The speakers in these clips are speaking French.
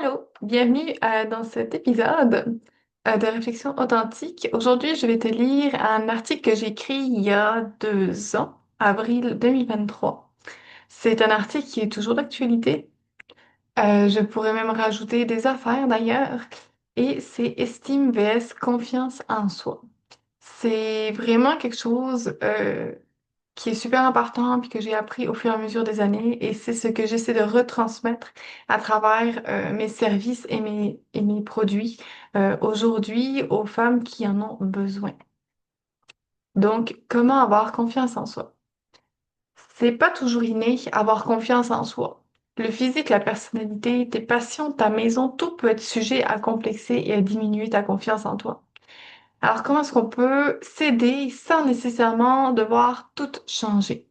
Allô, bienvenue dans cet épisode de Réflexion authentique. Aujourd'hui, je vais te lire un article que j'ai écrit il y a 2 ans, avril 2023. C'est un article qui est toujours d'actualité. Je pourrais même rajouter des affaires d'ailleurs. Et c'est Estime vs Confiance en soi. C'est vraiment quelque chose qui est super important puis que j'ai appris au fur et à mesure des années et c'est ce que j'essaie de retransmettre à travers mes services et mes produits aujourd'hui aux femmes qui en ont besoin. Donc, comment avoir confiance en soi? C'est pas toujours inné avoir confiance en soi. Le physique, la personnalité, tes passions, ta maison, tout peut être sujet à complexer et à diminuer ta confiance en toi. Alors, comment est-ce qu'on peut s'aider sans nécessairement devoir tout changer?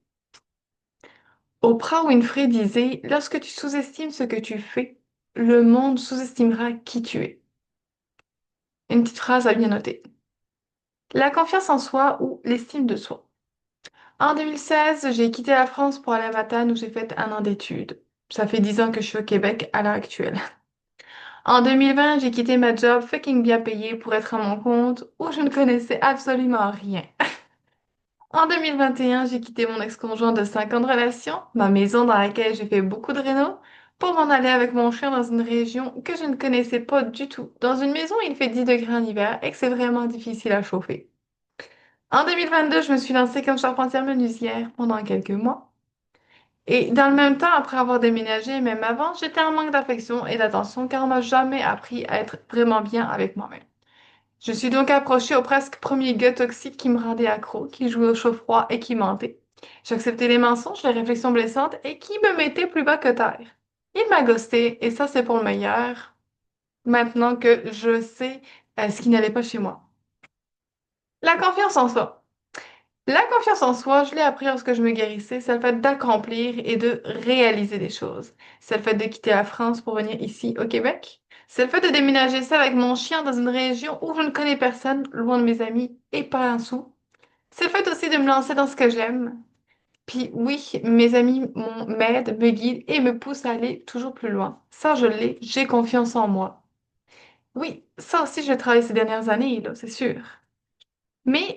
Oprah Winfrey disait, lorsque tu sous-estimes ce que tu fais, le monde sous-estimera qui tu es. Une petite phrase à bien noter. La confiance en soi ou l'estime de soi. En 2016, j'ai quitté la France pour aller à Matane où j'ai fait 1 an d'études. Ça fait 10 ans que je suis au Québec à l'heure actuelle. En 2020, j'ai quitté ma job fucking bien payée pour être à mon compte où je ne connaissais absolument rien. En 2021, j'ai quitté mon ex-conjoint de 5 ans de relation, ma maison dans laquelle j'ai fait beaucoup de réno, pour m'en aller avec mon chien dans une région que je ne connaissais pas du tout. Dans une maison où il fait 10 degrés en hiver et que c'est vraiment difficile à chauffer. En 2022, je me suis lancée comme charpentière menuisière pendant quelques mois. Et dans le même temps, après avoir déménagé, même avant, j'étais en manque d'affection et d'attention car on m'a jamais appris à être vraiment bien avec moi-même. Je suis donc approchée au presque premier gars toxique qui me rendait accro, qui jouait au chaud-froid et qui mentait. J'acceptais les mensonges, les réflexions blessantes et qui me mettait plus bas que terre. Il m'a ghosté et ça c'est pour le meilleur, maintenant que je sais ce qui n'allait pas chez moi. La confiance en soi. La confiance en soi, je l'ai appris lorsque je me guérissais, c'est le fait d'accomplir et de réaliser des choses. C'est le fait de quitter la France pour venir ici au Québec. C'est le fait de déménager seul avec mon chien dans une région où je ne connais personne, loin de mes amis et pas un sou. C'est le fait aussi de me lancer dans ce que j'aime. Puis oui, mes amis m'aident, me guident et me poussent à aller toujours plus loin. Ça, je l'ai, j'ai confiance en moi. Oui, ça aussi, je l'ai travaillé ces dernières années, là, c'est sûr. Mais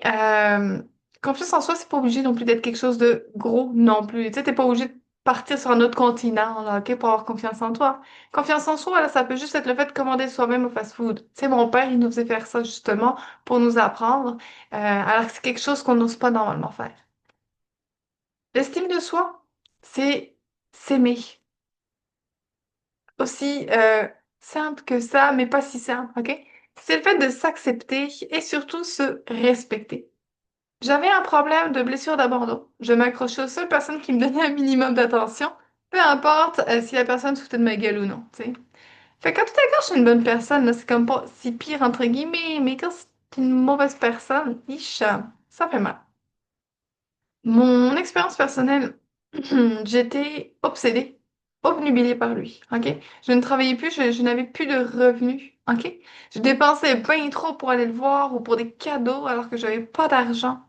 confiance en soi, c'est pas obligé non plus d'être quelque chose de gros non plus. Tu sais, t'es pas obligé de partir sur un autre continent, là, OK, pour avoir confiance en toi. Confiance en soi, là, ça peut juste être le fait de commander soi-même au fast-food. Tu sais, mon père, il nous faisait faire ça justement pour nous apprendre, alors que c'est quelque chose qu'on n'ose pas normalement faire. L'estime de soi, c'est s'aimer. Aussi simple que ça, mais pas si simple, OK? C'est le fait de s'accepter et surtout se respecter. J'avais un problème de blessure d'abandon. Je m'accrochais aux seules personnes qui me donnaient un minimum d'attention, peu importe si la personne se foutait de ma gueule ou non, tu sais. Fait que quand tout à coup, je suis une bonne personne, là, c'est comme pas si pire entre guillemets, mais quand c'est une mauvaise personne, ça fait mal. Mon expérience personnelle, j'étais obsédée, obnubilée par lui, ok? Je ne travaillais plus, je n'avais plus de revenus, ok? Je dépensais bien trop pour aller le voir ou pour des cadeaux alors que j'avais pas d'argent.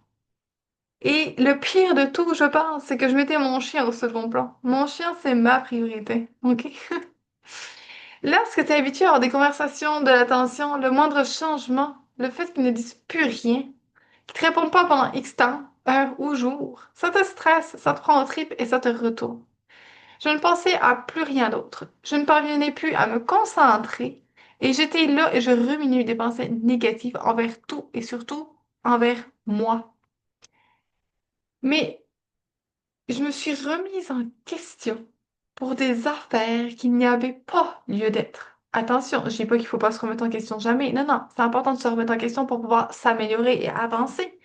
Et le pire de tout, je pense, c'est que je mettais mon chien au second plan. Mon chien, c'est ma priorité, ok? Lorsque tu es habitué à avoir des conversations, de l'attention, le moindre changement, le fait qu'ils ne disent plus rien, qu'ils te répondent pas pendant X temps, heure ou jour, ça te stresse, ça te prend au trip et ça te retourne. Je ne pensais à plus rien d'autre. Je ne parvenais plus à me concentrer et j'étais là et je ruminais des pensées négatives envers tout et surtout envers moi. Mais je me suis remise en question pour des affaires qui n'y avaient pas lieu d'être. Attention, je dis pas qu'il faut pas se remettre en question jamais. Non, non, c'est important de se remettre en question pour pouvoir s'améliorer et avancer.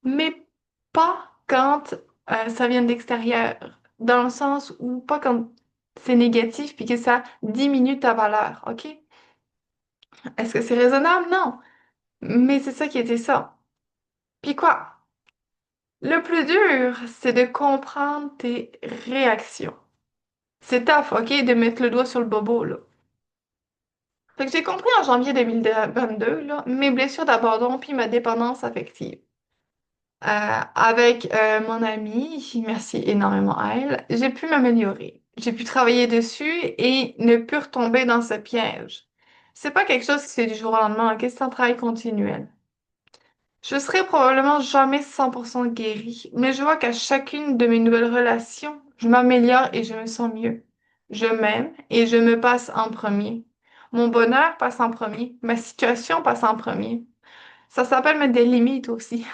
Mais pas quand ça vient de l'extérieur. Dans le sens où pas quand c'est négatif puis que ça diminue ta valeur, OK? Est-ce que c'est raisonnable? Non. Mais c'est ça qui était ça. Puis quoi? Le plus dur, c'est de comprendre tes réactions. C'est tough, OK, de mettre le doigt sur le bobo, là. Fait que j'ai compris en janvier 2022, là, mes blessures d'abandon puis ma dépendance affective. Avec mon amie, merci énormément à elle, j'ai pu m'améliorer. j'ai pu travailler dessus et ne plus retomber dans ce piège. C'est pas quelque chose qui se fait du jour au lendemain, ok? C'est un travail continuel. Je serai probablement jamais 100% guérie, mais je vois qu'à chacune de mes nouvelles relations, je m'améliore et je me sens mieux. Je m'aime et je me passe en premier. Mon bonheur passe en premier. Ma situation passe en premier. Ça s'appelle mettre des limites aussi.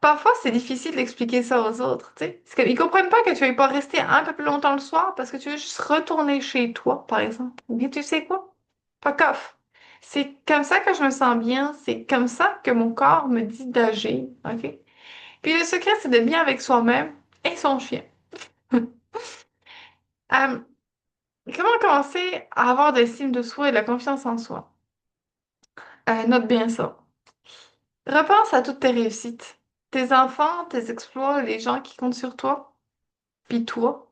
Parfois, c'est difficile d'expliquer ça aux autres, tu sais. Parce qu'ils comprennent pas que tu veux pas rester un peu plus longtemps le soir parce que tu veux juste retourner chez toi, par exemple. Mais tu sais quoi? Fuck off. C'est comme ça que je me sens bien, c'est comme ça que mon corps me dit d'agir, ok? Puis le secret, c'est d'être bien avec soi-même et son chien. Euh, comment commencer à avoir de l'estime de soi et de la confiance en soi? Note bien ça. Repense à toutes tes réussites. Tes enfants, tes exploits, les gens qui comptent sur toi, puis toi.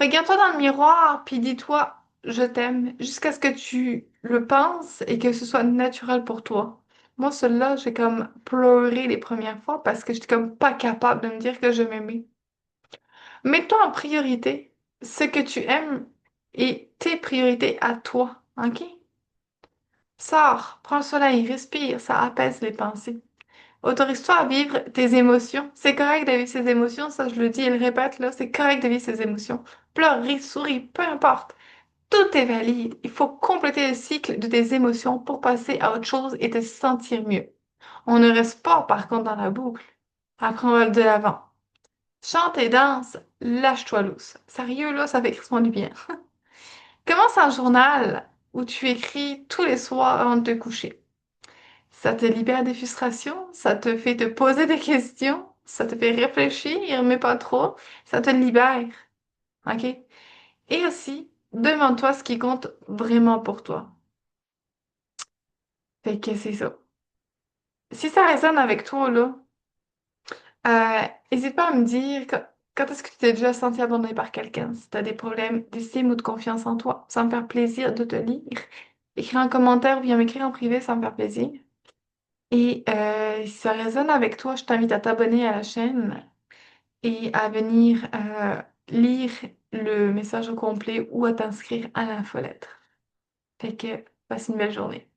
Regarde-toi dans le miroir, puis dis-toi, je t'aime, jusqu'à ce que tu le penses et que ce soit naturel pour toi. Moi, celle-là, j'ai comme pleuré les premières fois parce que j'étais comme pas capable de me dire que je m'aimais. Mets-toi en priorité ce que tu aimes et tes priorités à toi, ok? Sors, prends le soleil, respire, ça apaise les pensées. Autorise-toi à vivre tes émotions. C'est correct de vivre ses émotions, ça je le dis et le répète là, c'est correct de vivre ses émotions. Pleure, ris, souris, peu importe. Tout est valide. Il faut compléter le cycle de tes émotions pour passer à autre chose et te sentir mieux. On ne reste pas, par contre, dans la boucle. Après, on va de l'avant. Chante et danse, lâche-toi lousse. Sérieux, là, ça fait extrêmement du bien. Commence un journal où tu écris tous les soirs avant de te coucher. Ça te libère des frustrations, ça te fait te poser des questions, ça te fait réfléchir, mais pas trop. Ça te libère, ok? Et aussi, demande-toi ce qui compte vraiment pour toi. Fait que c'est ça. Si ça résonne avec toi, là, n'hésite pas à me dire quand est-ce que tu t'es déjà senti abandonné par quelqu'un, si tu as des problèmes d'estime ou de confiance en toi. Ça me fait plaisir de te lire. Écris un commentaire ou viens m'écrire en privé, ça me fait plaisir. Et si ça résonne avec toi, je t'invite à t'abonner à la chaîne et à venir lire le message au complet ou à t'inscrire à l'infolettre. Fait que passe une belle journée.